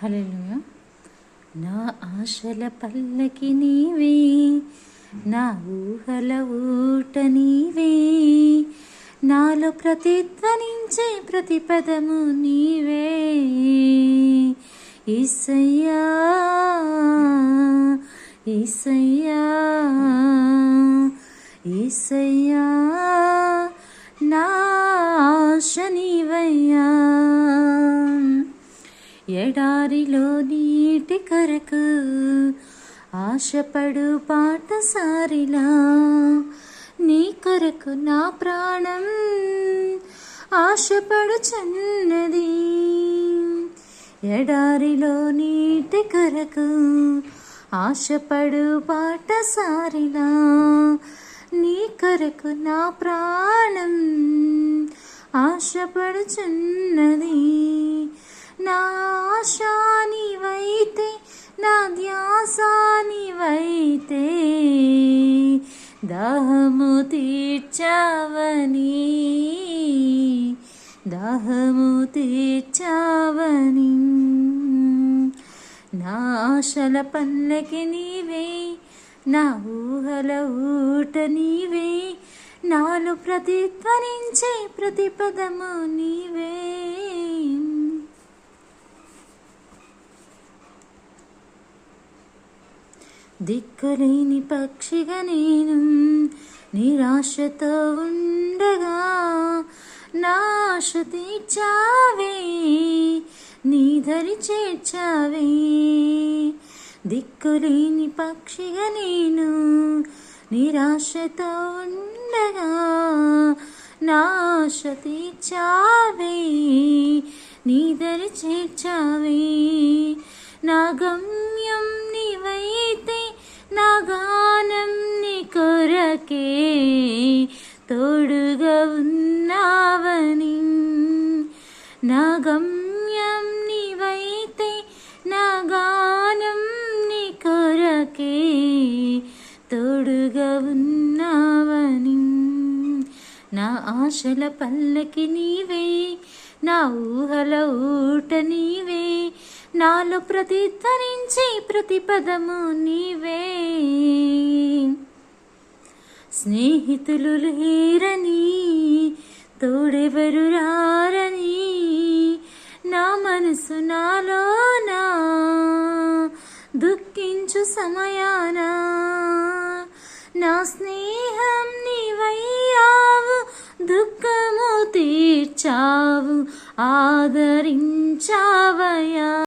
హల్లెలూయా. నా ఆశల పల్లకి నీవే, నా ఊహల ఊట నీవే, నాలో ప్రతిధ్వనించే ప్రతి పదము నీవే. యేసయ్యా యేసయ్యా యేసయ్యా, నా ఆశ నీవయ్యా. ఎడారిలో నీటి కొరకు ఆశపడు పాటసారిలా, నీ కొరకు నా ప్రాణం ఆశపడుచున్నది. ఎడారిలో నీటి కొరకు ఆశపడు పాటసారిలా, నీ కొరకు నా ప్రాణం ఆశపడుచున్నది. నా ఆశ నీవైతే, నా ధ్యాస నీవైతే, దాహము తీర్చావని, దాహము తీర్చావని. నా ఆశల పల్లకి నీవే, నా ఊహల ఊట నీవే, నాలో ప్రతిధ్వనించే ప్రతి పదము నీవే. దిక్కులేని పక్షిగా నేను నిరాశతో ఉండగా, నా ఆశ తీర్చావే, నీ దరి చేర్చావే. దిక్కులేని పక్షిగా నేను నిరాశతో ఉండగా, నా ఆశ తీర్చావే, నీ దరి చేర్చావే. నా గమ్యం నీవైతే, నా గానం నీ కొరకే, తోడుగా ఉన్నావని. నా గమ్యం నీవైతే, నా గానం నీ కొరకే, తోడుగా ఉన్నావని. నా ఆశల పల్లకి నీవే, నా ఊహల ఊట నీవే, నాలో ప్రతిధ్వనించే ప్రతి పదము నీవే. స్నేహితులు లేరని, తోడెవరు రారని, నా మనసు నాలోనా దుఃఖించు సమయాన, నా స్నేహం నీవయ్యావు, దుఃఖము తీర్చావు, ఆదరించావయ్యా.